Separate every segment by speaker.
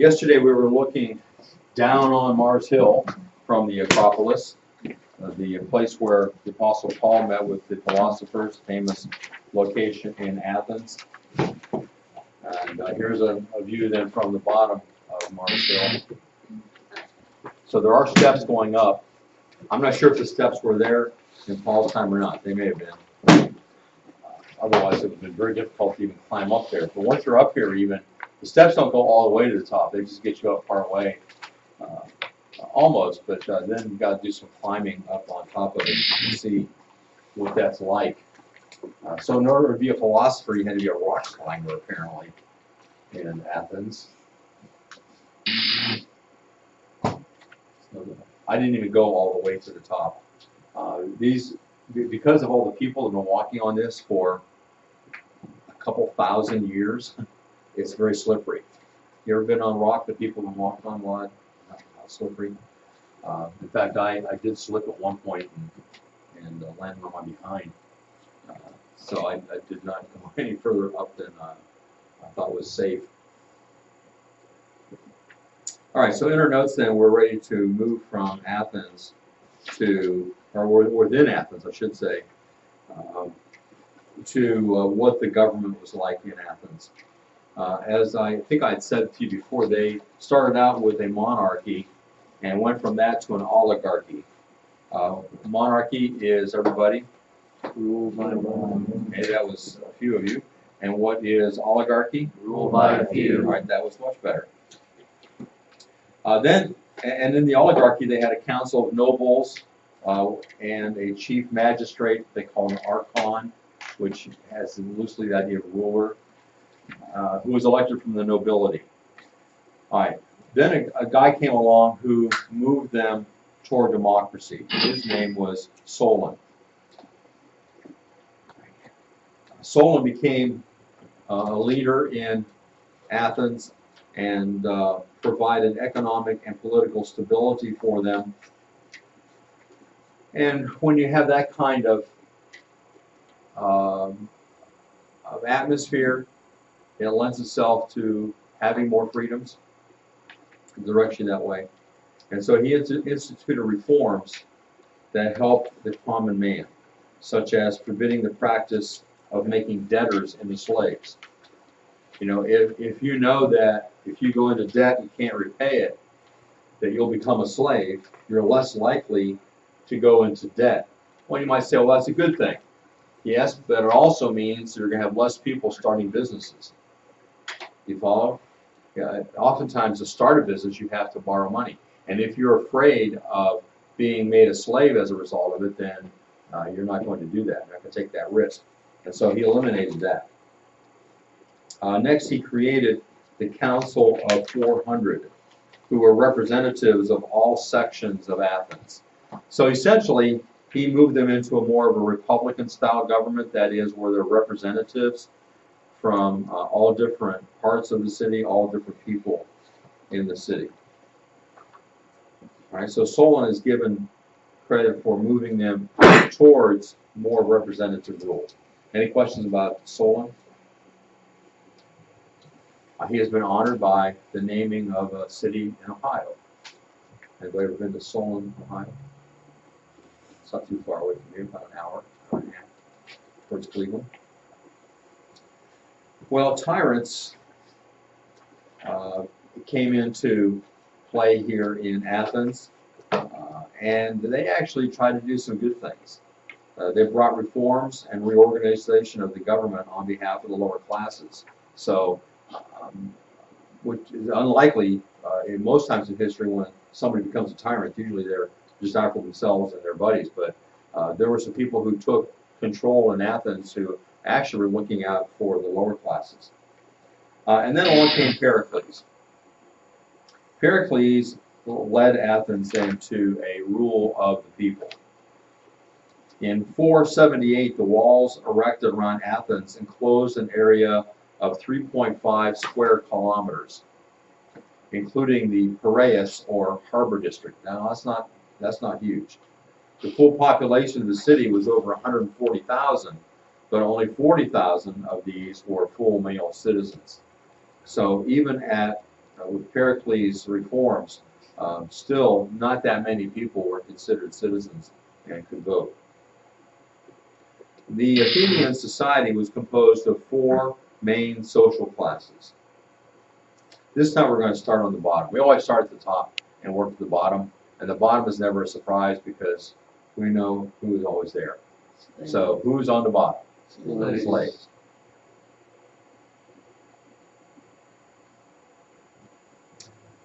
Speaker 1: Yesterday we were looking down on Mars Hill from the Acropolis, the place where the Apostle Paul met with the philosophers, famous location in Athens. And here's a view then from the bottom of Mars Hill. So there are steps going up. I'm not sure if the steps were there in Paul's time or not. They may have been. Otherwise, it would have been very difficult to even climb up there. But once you're up here, even the steps don't go all the way to the top. They just get you up far away, almost. But then you've got to do some climbing up on top of it to see what that's like. So in order to be a philosopher, you had to be a rock climber, apparently, in Athens. I didn't even go all the way to the top. Because of all the people that have been walking on this for a couple thousand years, it's very slippery. You ever been on rock that people have walked on? How slippery. In fact, I did slip at one point and landed on my behind. So I did not go any further up than I thought was safe. All right, so in our notes then, we're ready to move from Athens to, or we're within Athens, I should say, to what the government was like in Athens. As I think I had said to you before, they started out with a monarchy and went from that to an oligarchy. Monarchy is, everybody?
Speaker 2: Ruled by one.
Speaker 1: Okay, that was a few of you. And what is oligarchy?
Speaker 2: Ruled by a few.
Speaker 1: All right, that was much better. Then in the oligarchy, they had a council of nobles and a chief magistrate they call an archon, which has loosely the idea of ruler, who was elected from the nobility. All right. Then a guy came along who moved them toward democracy. His name was Solon. Solon became a leader in Athens and provided economic and political stability for them. And when you have that kind of atmosphere, it lends itself to having more freedoms, direction that way. And so he instituted reforms that helped the common man, such as forbidding the practice of making debtors into slaves. You know, if you know that if you go into debt and can't repay it, that you'll become a slave, you're less likely to go into debt. Well, you might say, well, that's a good thing. Yes, but it also means you're going to have less people starting businesses. You follow? Yeah, oftentimes to start a business, you have to borrow money. And if you're afraid of being made a slave as a result of it, then you're not going to do that. You're not going to take that risk. And so he eliminated that. Next, he created the Council of 400, who were representatives of all sections of Athens. So essentially, he moved them into a more of a Republican-style government, that is, where they're representatives from all different parts of the city, all different people in the city. All right, so Solon is given credit for moving them towards more representative rule. Any questions about Solon? He has been honored by the naming of a city in Ohio. Anybody ever been to Solon, Ohio? It's not too far away from here, about an hour and a half towards Cleveland. Well, tyrants came into play here in Athens, and they actually tried to do some good things. They brought reforms and reorganization of the government on behalf of the lower classes. So, which is unlikely in most times in history when somebody becomes a tyrant. Usually they're just out for themselves and their buddies. But there were some people who took control in Athens who actually were looking out for the lower classes. And then along came Pericles. Pericles led Athens into a rule of the people. In 478, the walls erected around Athens enclosed an area of 3.5 square kilometers, including the Piraeus or harbor district. Now that's not huge. The full population of the city was over 140,000, but only 40,000 of these were full male citizens. So even at with Pericles' reforms, still not that many people were considered citizens and could vote. The Athenian society was composed of 4 main social classes. This time we're going to start on the bottom. We always start at the top and work to the bottom, and the bottom is never a surprise because we know who is always there. So who's on the bottom? Slaves.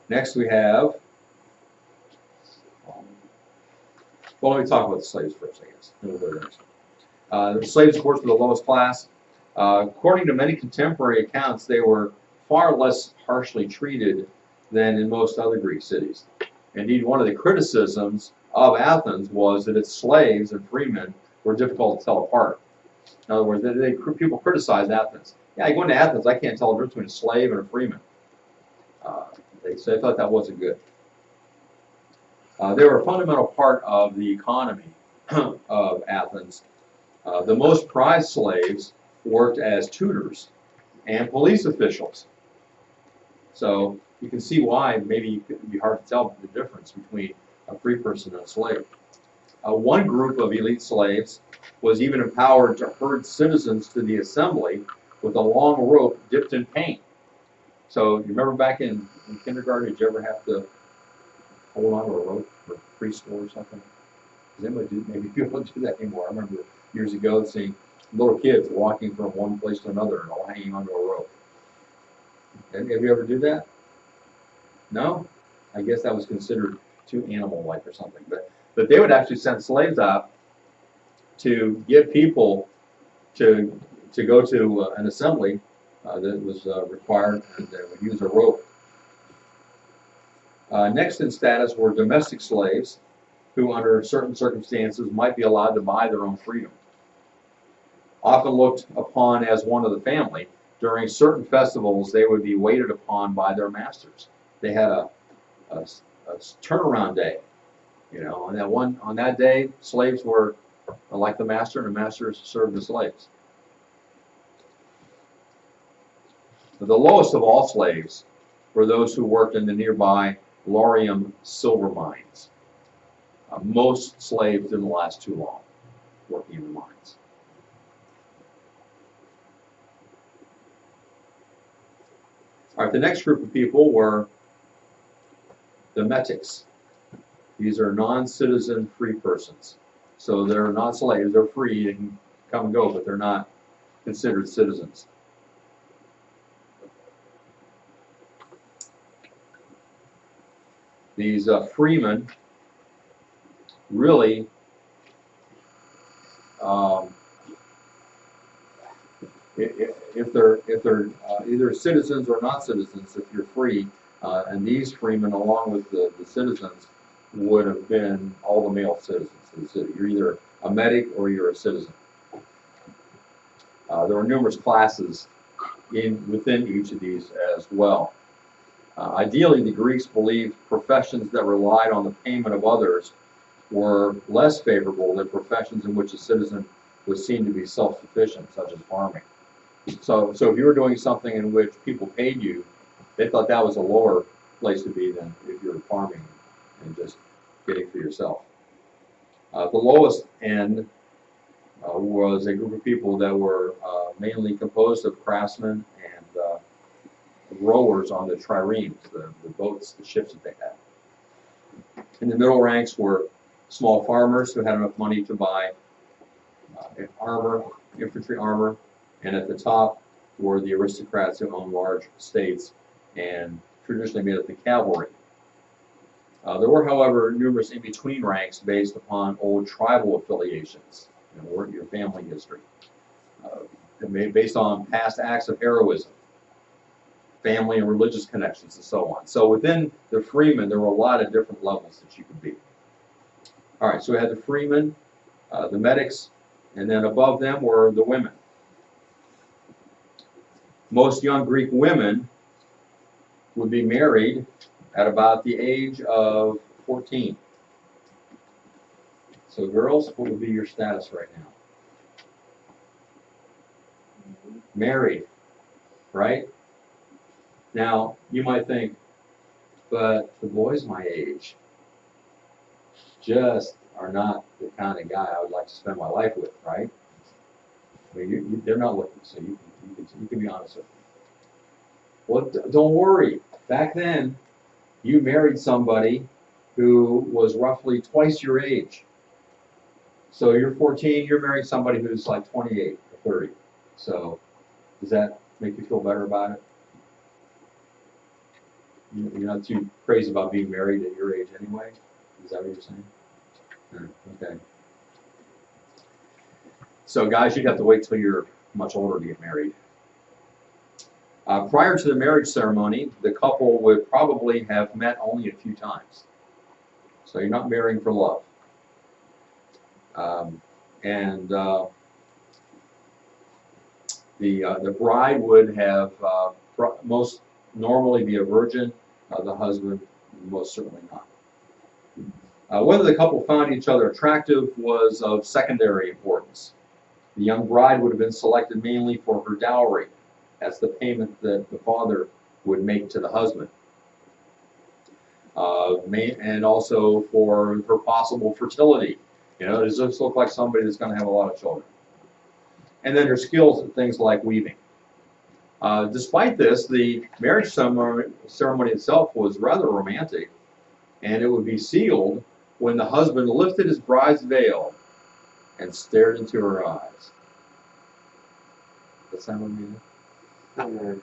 Speaker 1: Next we have, well, let me talk about the slaves first, I guess. Then we'll go to the next one. The slaves, of course, were the lowest class. According to many contemporary accounts, they were far less harshly treated than in most other Greek cities. Indeed, one of the criticisms of Athens was that its slaves and freemen were difficult to tell apart. In other words, people criticized Athens. Yeah, you go into Athens, I can't tell the difference between a slave and a freeman. They thought that wasn't good. They were a fundamental part of the economy of Athens. The most prized slaves worked as tutors and police officials. So you can see why maybe it could be hard to tell the difference between a free person and a slave. One group of elite slaves was even empowered to herd citizens to the assembly with a long rope dipped in paint. So you remember back in kindergarten, did you ever have to hold on to a rope for preschool or something? Does anybody do, maybe people don't do that anymore. I remember years ago seeing little kids walking from one place to another and all hanging onto a rope. Have you ever do that? No? I guess that was considered too animal-like or something. But they would actually send slaves out to get people to go to an assembly that was required, and they would use a rope. Next in status were domestic slaves, who under certain circumstances might be allowed to buy their own freedom. Often looked upon as one of the family, during certain festivals they would be waited upon by their masters. They had a turnaround day. You know, on that day, slaves were like the master, and the masters served the slaves. The lowest of all slaves were those who worked in the nearby Laurium silver mines. Most slaves didn't last too long working in the mines. All right, the next group of people were the metics. These are non-citizen free persons. So they're not slaves, they're free, they can come and go, but they're not considered citizens. These freemen really if they're either citizens or not citizens, if you're free, and these freemen, along with the citizens, would have been all the male citizens of the city. You're either a metic or you're a citizen. There were numerous classes within each of these as well. Ideally, the Greeks believed professions that relied on the payment of others were less favorable than professions in which a citizen was seen to be self-sufficient, such as farming. So if you were doing something in which people paid you, they thought that was a lower place to be than if you were farming and just getting for yourself. The lowest end was a group of people that were mainly composed of craftsmen and rowers on the triremes, the boats, the ships that they had. In the middle ranks were small farmers who had enough money to buy armor, infantry armor, and at the top were the aristocrats who owned large estates and traditionally made up the cavalry. There were, however, numerous in-between ranks based upon old tribal affiliations, your family history, based on past acts of heroism, family and religious connections, and so on. So within the freemen, there were a lot of different levels that you could be. All right, so we had the freemen, the metics, and then above them were the women. Most young Greek women would be married at about the age of 14. So girls, what would be your status right now? Married, right? Now, you might think, But the boys my age just are not the kind of guy I would like to spend my life with, right? I mean, they're not looking, so you can be honest with them. Well, don't worry. Back then, you married somebody who was roughly twice your age. So you're 14, you're marrying somebody who's like 28 or 30. So does that make you feel better about it? You're not too crazy about being married at your age anyway? Is that what you're saying? Okay. So guys, you'd have to wait till you're much older to get married. Prior to the marriage ceremony, the couple would probably have met only a few times. So you're not marrying for love. The bride would have most normally be a virgin. The husband most certainly not. Whether the couple found each other attractive was of secondary importance. The young bride would have been selected mainly for her dowry. That's the payment that the father would make to the husband. And also for her possible fertility. You know, does this look like somebody that's going to have a lot of children? And then her skills at things like weaving. Despite this, the marriage ceremony itself was rather romantic, and it would be sealed when the husband lifted his bride's veil and stared into her eyes. Does that sound familiar?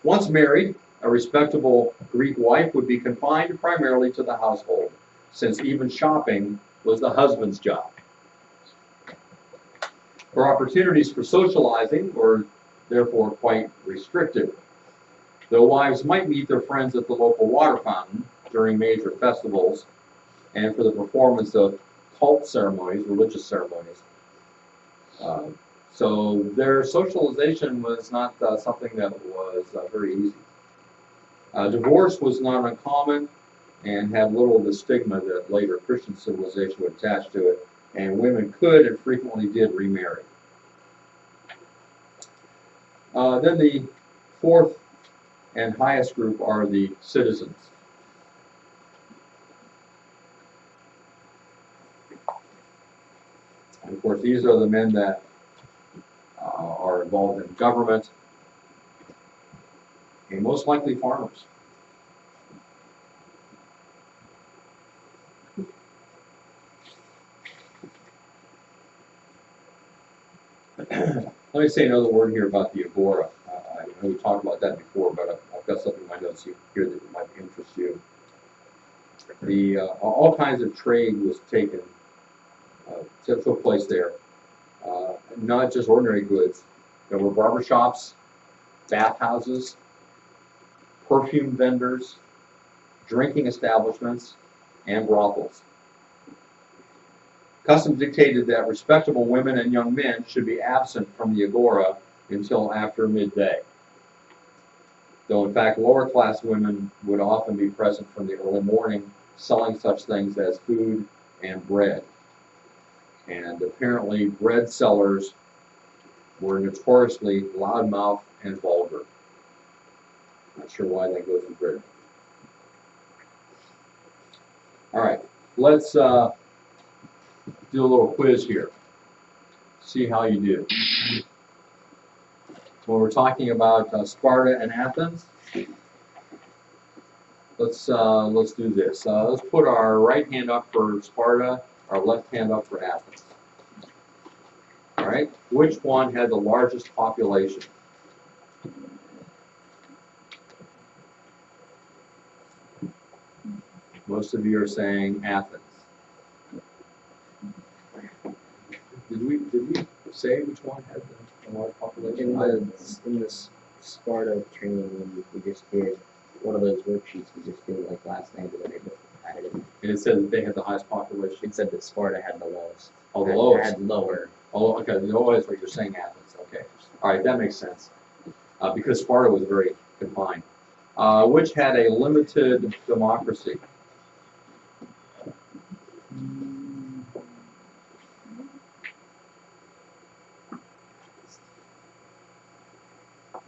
Speaker 1: Once married, a respectable Greek wife would be confined primarily to the household, since even shopping was the husband's job. Her opportunities for socializing were therefore quite restricted. Though wives might meet their friends at the local water fountain during major festivals and for the performance of cult ceremonies, religious ceremonies. So their socialization was not something that was very easy. Divorce was not uncommon and had little of the stigma that later Christian civilization would attach to it, and women could and frequently did remarry. Then the fourth and highest group are the citizens. And of course, these are the men that are involved in government and most likely farmers. Let me say another word here about the agora. I know we talked about that before, but I've got something in my notes here that might interest you. All kinds of trade was took place there. Not just ordinary goods. There were barbershops, bathhouses, perfume vendors, drinking establishments, and brothels. Custom dictated that respectable women and young men should be absent from the agora until after midday. Though in fact lower class women would often be present from the early morning, selling such things as food and bread. And apparently bread sellers were notoriously loudmouth and vulgar. Not sure why that goes with bread. All right, let's do a little quiz here. See how you do. When we're talking about Sparta and Athens, let's do this. Let's put our right hand up for Sparta, our left hand up for Athens. All right, which one had the largest population? Most of you are saying Athens. Did we say which one had the largest population?
Speaker 2: In the Sparta training, we just did one of those worksheets we just did like last night, but then it added it.
Speaker 1: And it said that they had the highest population.
Speaker 2: It said that Sparta had the lowest.
Speaker 1: Oh, the lowest.
Speaker 2: Had lower.
Speaker 1: Oh, okay. The lowest, what you're saying, Athens. Okay. All right, that makes sense. Because Sparta was very confined. Which had a limited democracy.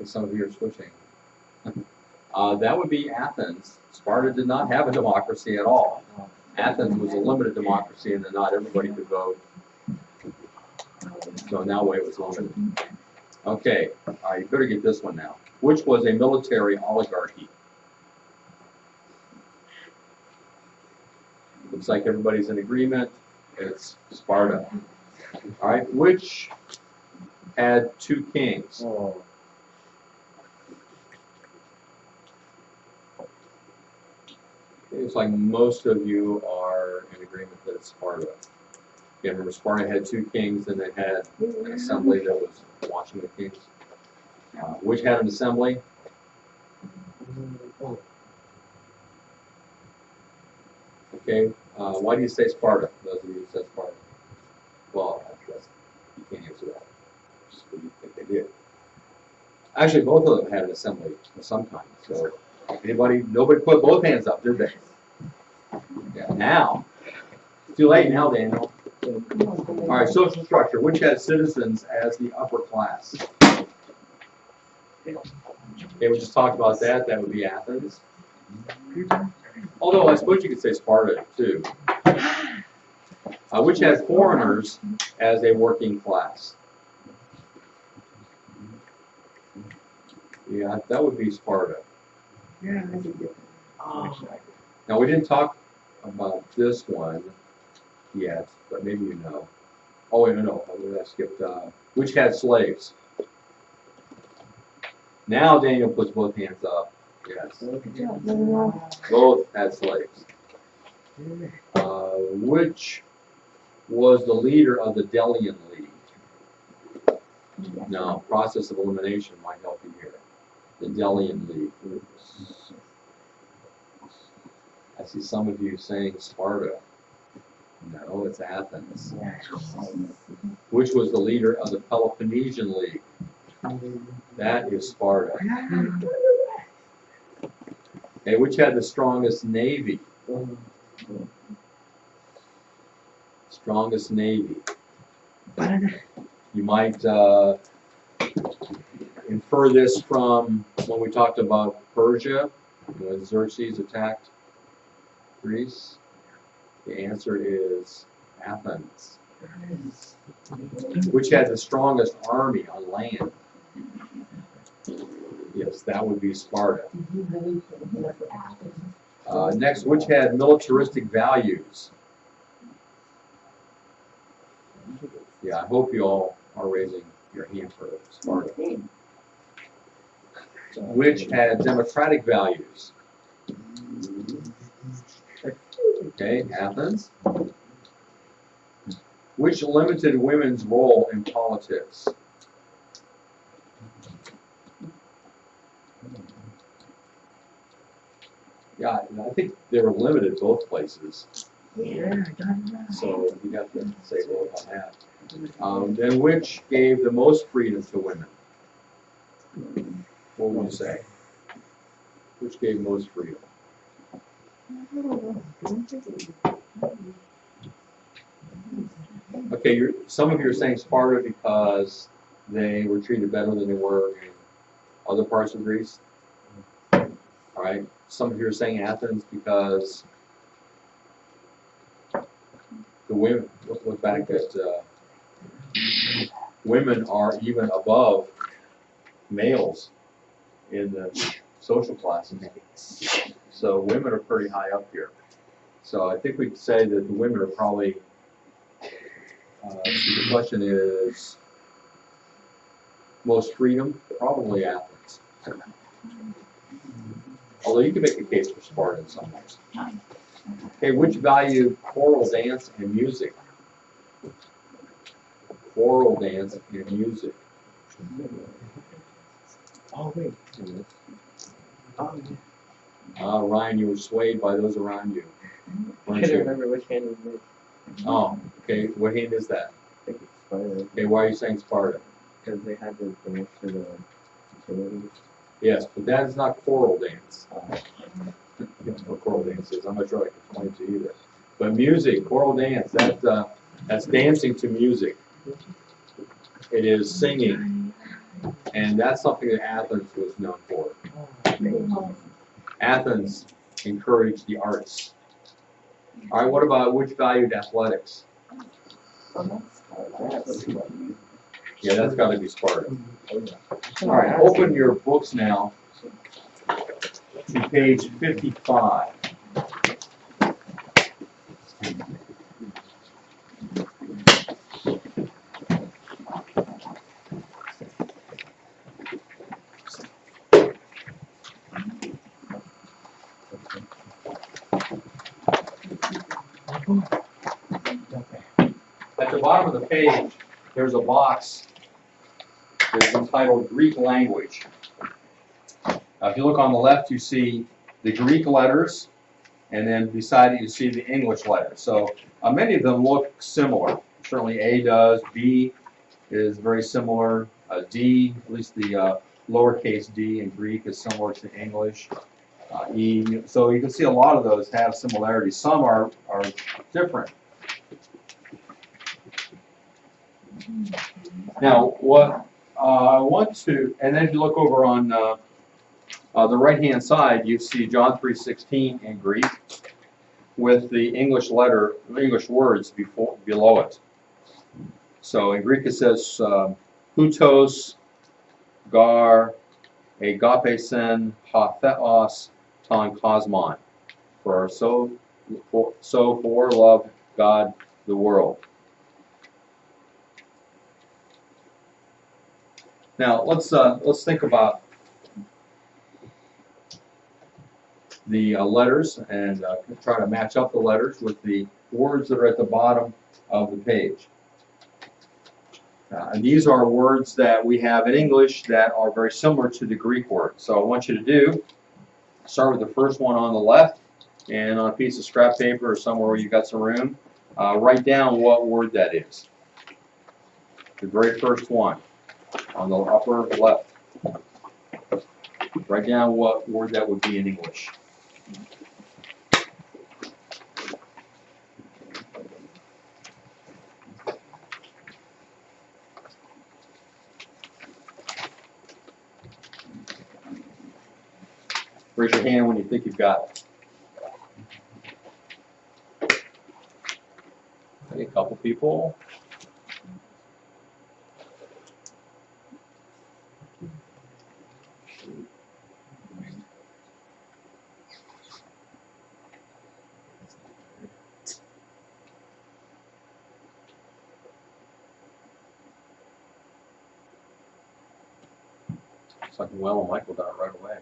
Speaker 1: Some of you are switching. That would be Athens. Sparta did not have a democracy at all. Athens was a limited democracy and then not everybody could vote. So in that way it was limited. Okay, you better get this one now. Which was a military oligarchy? Looks like everybody's in agreement. It's Sparta. All right, which had 2 kings?
Speaker 2: Oh.
Speaker 1: It's like most of you are in agreement that it's Sparta. Yeah, remember Sparta had 2 kings, and they had an assembly that was watching the kings. Which had an assembly? Okay, why do you say Sparta? Those of you who said Sparta. Well, I guess you can't answer that. Just what you think they did. Actually, both of them had an assembly of some kind. So, nobody put both hands up, did they? Yeah, now. Too late now, Daniel. All right, social structure. Which had citizens as the upper class? Okay, we just talked about that. That would be Athens. Although I suppose you could say Sparta too. Which had foreigners as a working class? Yeah, that would be Sparta. Now we didn't talk about this one yet, but maybe you know. Oh wait, no, I skipped. Which had slaves? Now Daniel puts both hands up. Yes. Both had slaves. Which was the leader of the Delian League? No, process of elimination might help you here. The Delian League. I see some of you saying Sparta. No, it's Athens. Which was the leader of the Peloponnesian League? That is Sparta. Okay, which had the strongest navy? Strongest navy. You might infer this from when we talked about Persia, when Xerxes attacked Greece. The answer is Athens. Which had the strongest army on land? Yes, that would be Sparta. Next, which had militaristic values? Yeah, I hope you all are raising your hand for Sparta. Which had democratic values? Okay, Athens. Which limited women's role in politics? Yeah, I think they were limited both places. So you have to say both on that. Then which gave the most freedom to women? What would you say? Which gave most freedom? Okay, some of you are saying Sparta because they were treated better than they were in other parts of Greece. All right. Some of you are saying Athens because the women. Look back at women are even above males in the social classes. So women are pretty high up here. So I think we could say that the women are probably. The question is most freedom, probably Athens. Although you can make a case for Sparta in some ways. Okay, which valued choral dance and music? Choral dance and music.
Speaker 2: Oh, wait.
Speaker 1: Ryan, you were swayed by those around you.
Speaker 2: I can't remember which hand was which.
Speaker 1: Oh, okay. What hand is that?
Speaker 2: I think it's Sparta.
Speaker 1: Okay, why are you saying Sparta?
Speaker 2: Because they had to dance to the facilities.
Speaker 1: Yes, but that is not choral dance. That's what choral dance is. I'm not sure I can explain it to you either. But music, choral dance, that's dancing to music. It is singing. And that's something that Athens was known for. Athens encouraged the arts. All right, what about which valued athletics? Yeah, that's got to be Sparta. All right, open your books now to page 55. At the bottom of the page, there's a box that's entitled Greek language. If you look on the left, you see the Greek letters, and then beside it, you see the English letters. So many of them look similar. Certainly A does, B is very similar, D, at least the lowercase d in Greek is similar to English, E. So you can see a lot of those have similarities. Some are different. Now, what I want to, and then if you look over on the right-hand side, you see John 3:16 in Greek with the English words below it. So in Greek it says hutos, gar, agapesen, ha theos, ton kosmon. For so for love God the world. Now let's think about the letters and try to match up the letters with the words that are at the bottom of the page. And these are words that we have in English that are very similar to the Greek word. So I want you to start with the first one on the left, and on a piece of scrap paper or somewhere where you've got some room, write down what word that is. The very first one on the upper left. Write down what word that would be in English. Raise your hand when you think you've got it. Okay, a couple people. It's like, well, Michael got it right away.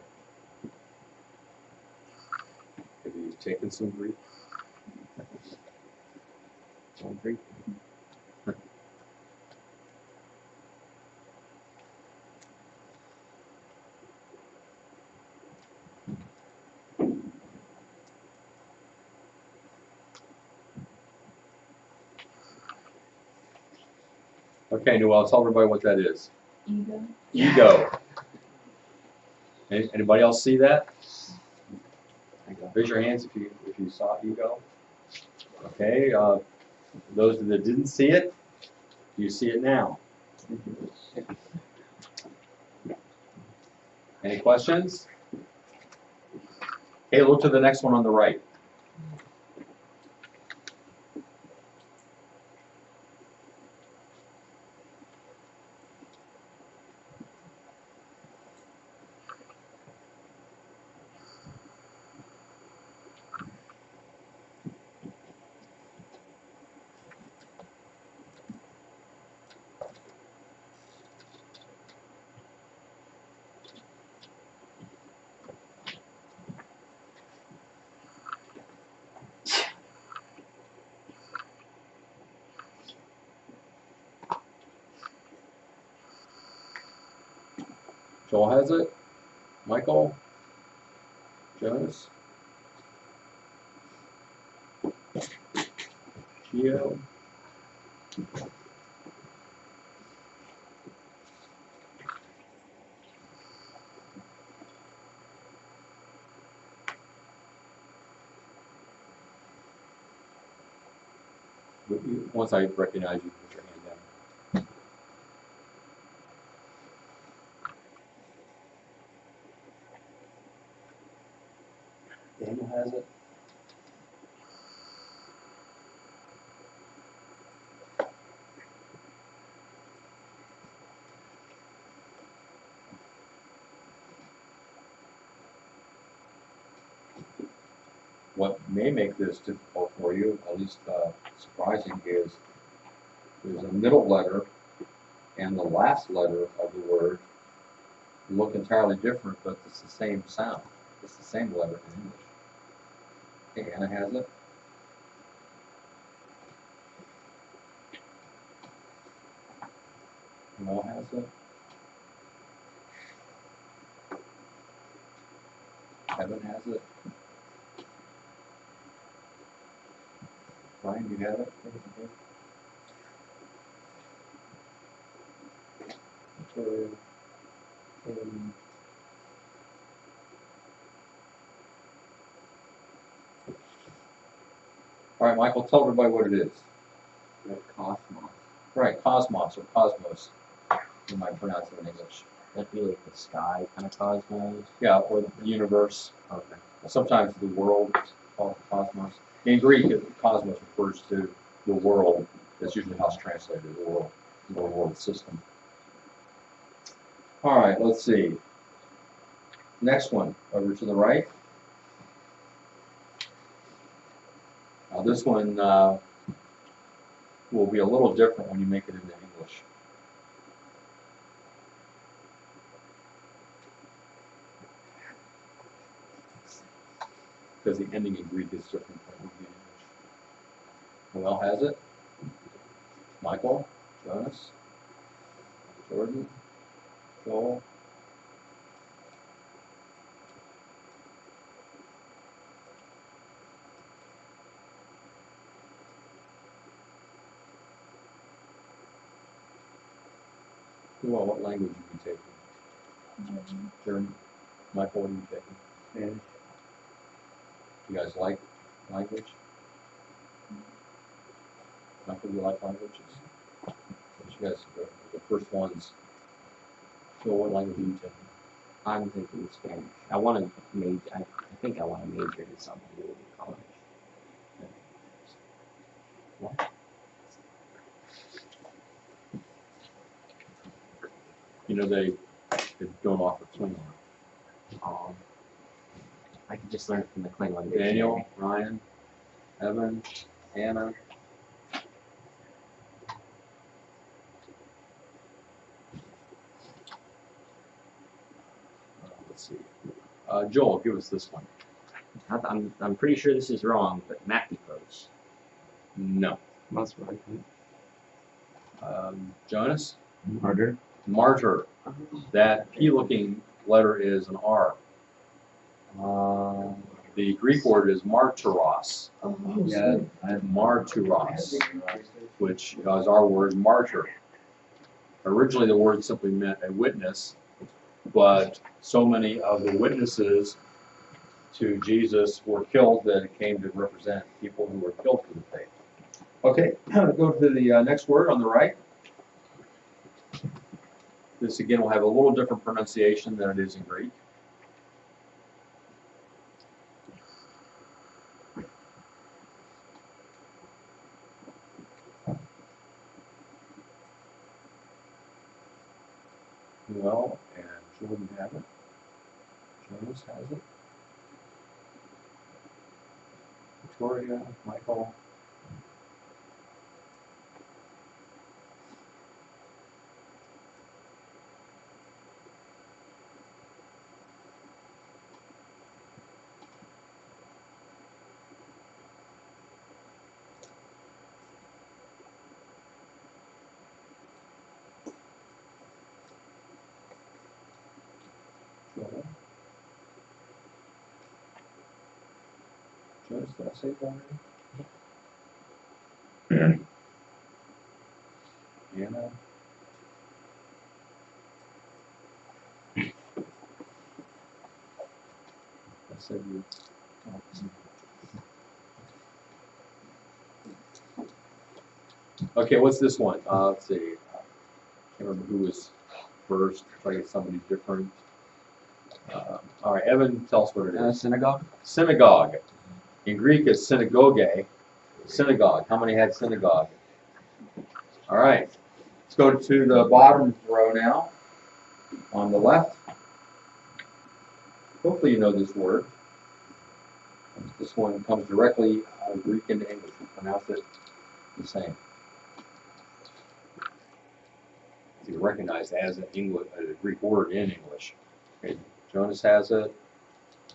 Speaker 1: Have you taken some Greek? Some Greek? Okay, Noel, tell everybody what that is.
Speaker 3: Ego.
Speaker 1: Ego. Anybody else see that? Raise your hands if you saw ego. Okay, those that didn't see it, you see it now. Any questions? Okay, look to the next one on the right. Joel has it. Michael? Jonas? Gio? Once I recognize you, put your hand down. has it. What may make this difficult for you, at least surprising, is there's a middle letter and the last letter of the word look entirely different, but it's the same sound. It's the same letter in English. Okay, Anna has it. Mel has it. Evan has it. Brian, you have it? Victoria. All right, Michael, tell everybody what it is.
Speaker 2: Cosmos.
Speaker 1: Right, cosmos or cosmos. You might pronounce it in English.
Speaker 2: That'd be like the sky kind of cosmos.
Speaker 1: Yeah, or the universe.
Speaker 2: Okay.
Speaker 1: Sometimes the world is called the cosmos. In Greek, cosmos refers to the world. That's usually how it's translated, the world system. All right, let's see. Next one, over to the right. Now this one will be a little different when you make it into English. Because the ending in Greek is different from it would be in English. Who else has it? Michael? Jonas? Jordan? Joel? Well, what language are you taking? German. Michael, what are you taking?
Speaker 2: Spanish.
Speaker 1: You guys like language? Michael, do you like languages? Since you guys are the first ones. So what language are you taking?
Speaker 2: I'm thinking Spanish. I want to major. I think I want to major in something in college.
Speaker 1: What? You know, they don't offer Klingon.
Speaker 2: I could just learn from the Klingon.
Speaker 1: Daniel, Ryan, Evan, Anna. Let's see. Joel, give us this one.
Speaker 2: I'm pretty sure this is wrong, but Macropos.
Speaker 1: No.
Speaker 3: That's right.
Speaker 1: Jonas?
Speaker 3: Martyr.
Speaker 1: Martyr. That P-looking letter is an R. The Greek word is martyros.
Speaker 3: Yeah.
Speaker 1: Martyros, which is our word martyr. Originally the word simply meant a witness, but so many of the witnesses to Jesus were killed that it came to represent people who were killed for the faith. Okay, go to the next word on the right. This again will have a little different pronunciation than it is in Greek. Well, and Jordan has it. Jonas has it. Victoria, Michael. Joel. Jonas, did I say it already? Anna. I said you. Okay, what's this one? Let's see. Can't remember who was first. Try to get somebody different. All right, Evan, tell us what it is.
Speaker 3: Synagogue?
Speaker 1: Synagogue. In Greek, it's synagoge. Synagogue. How many had synagogue? All right. Let's go to the bottom row now. On the left. Hopefully you know this word. This one comes directly out of Greek into English. We pronounce it the same. You recognize it as a Greek word in English. Okay. Jonas has it.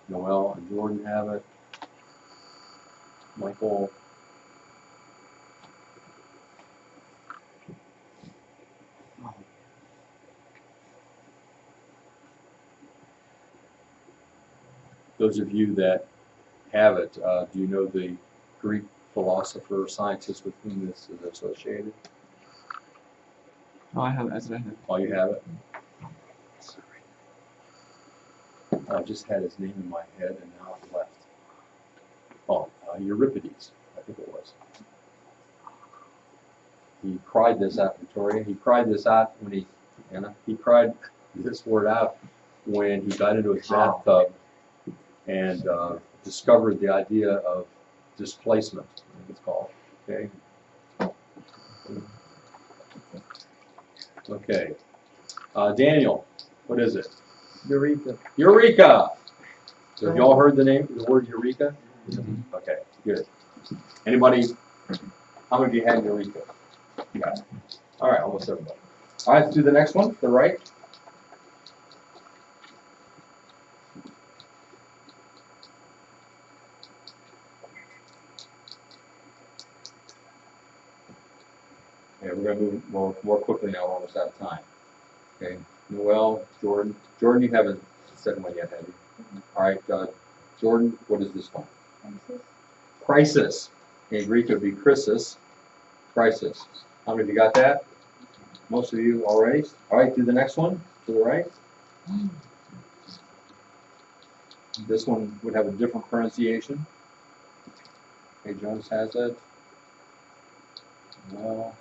Speaker 1: Noel and Jordan have it. Michael. Those of you that have it, do you know the Greek philosopher or scientist with whom this is associated?
Speaker 3: Oh, I have it. That's what I have.
Speaker 1: Oh, you have it? I just had his name in my head and now it left. Oh, Euripides, I think it was. He cried this out, Victoria. He cried this out when he cried this word out when he got into his bathtub and discovered the idea of displacement, I think it's called. Okay. Okay. Daniel, what is it?
Speaker 2: Eureka.
Speaker 1: Eureka! So have you all heard the word Eureka? Okay, good. Anybody, how many of you had Eureka? Got it. All right, almost everybody. All right, let's do the next one, the right. Okay, we're going to move more quickly now, we're almost out of time. Okay, Noel, Jordan. Jordan, you haven't said one yet, have you? All right, Jordan, what is this one? Crisis. In Greek, it would be crisis. Crisis. How many of you got that? Most of you already. All right, do the next one to the right. This one would have a different pronunciation. Okay, Jonas has it. Well.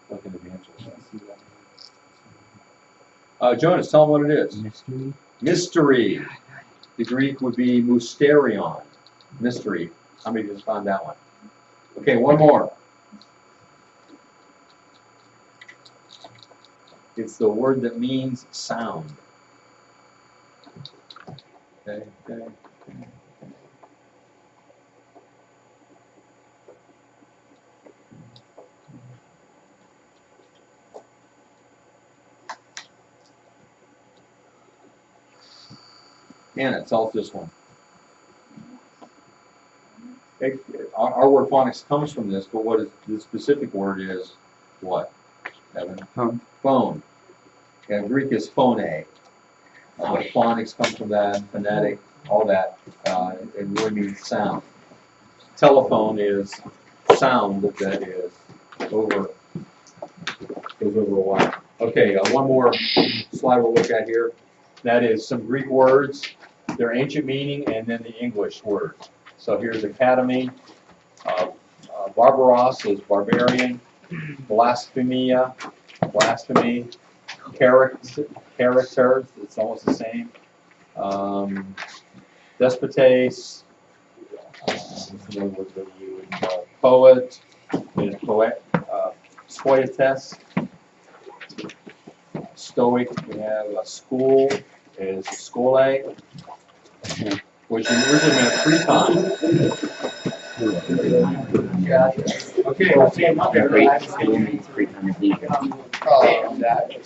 Speaker 1: Look at the answers. Jonas, tell them what it is.
Speaker 3: Mystery.
Speaker 1: Mystery. The Greek would be mysterion. Mystery. How many just found that one? Okay, one more. It's the word that means sound. Okay, okay. Anna, tell us this one. Our word phonics comes from this, but what is the specific word is what, Evan?
Speaker 3: Phone.
Speaker 1: Phone. And Greek is phone. But phonics comes from that, phonetic, all that. It really means sound. Telephone is sound that is goes over a wire. Okay, one more slide we'll look at here. That is some Greek words, their ancient meaning, and then the English word. So here's academy. Barbaros is barbarian. Blasphemia, blasphemy. Character, it's almost the same. Despotes, poet, is poetes. Stoic, we have a school, is skole, which originally meant free time. Okay, we'll see you Monday.
Speaker 2: Free time is leisure.
Speaker 1: That is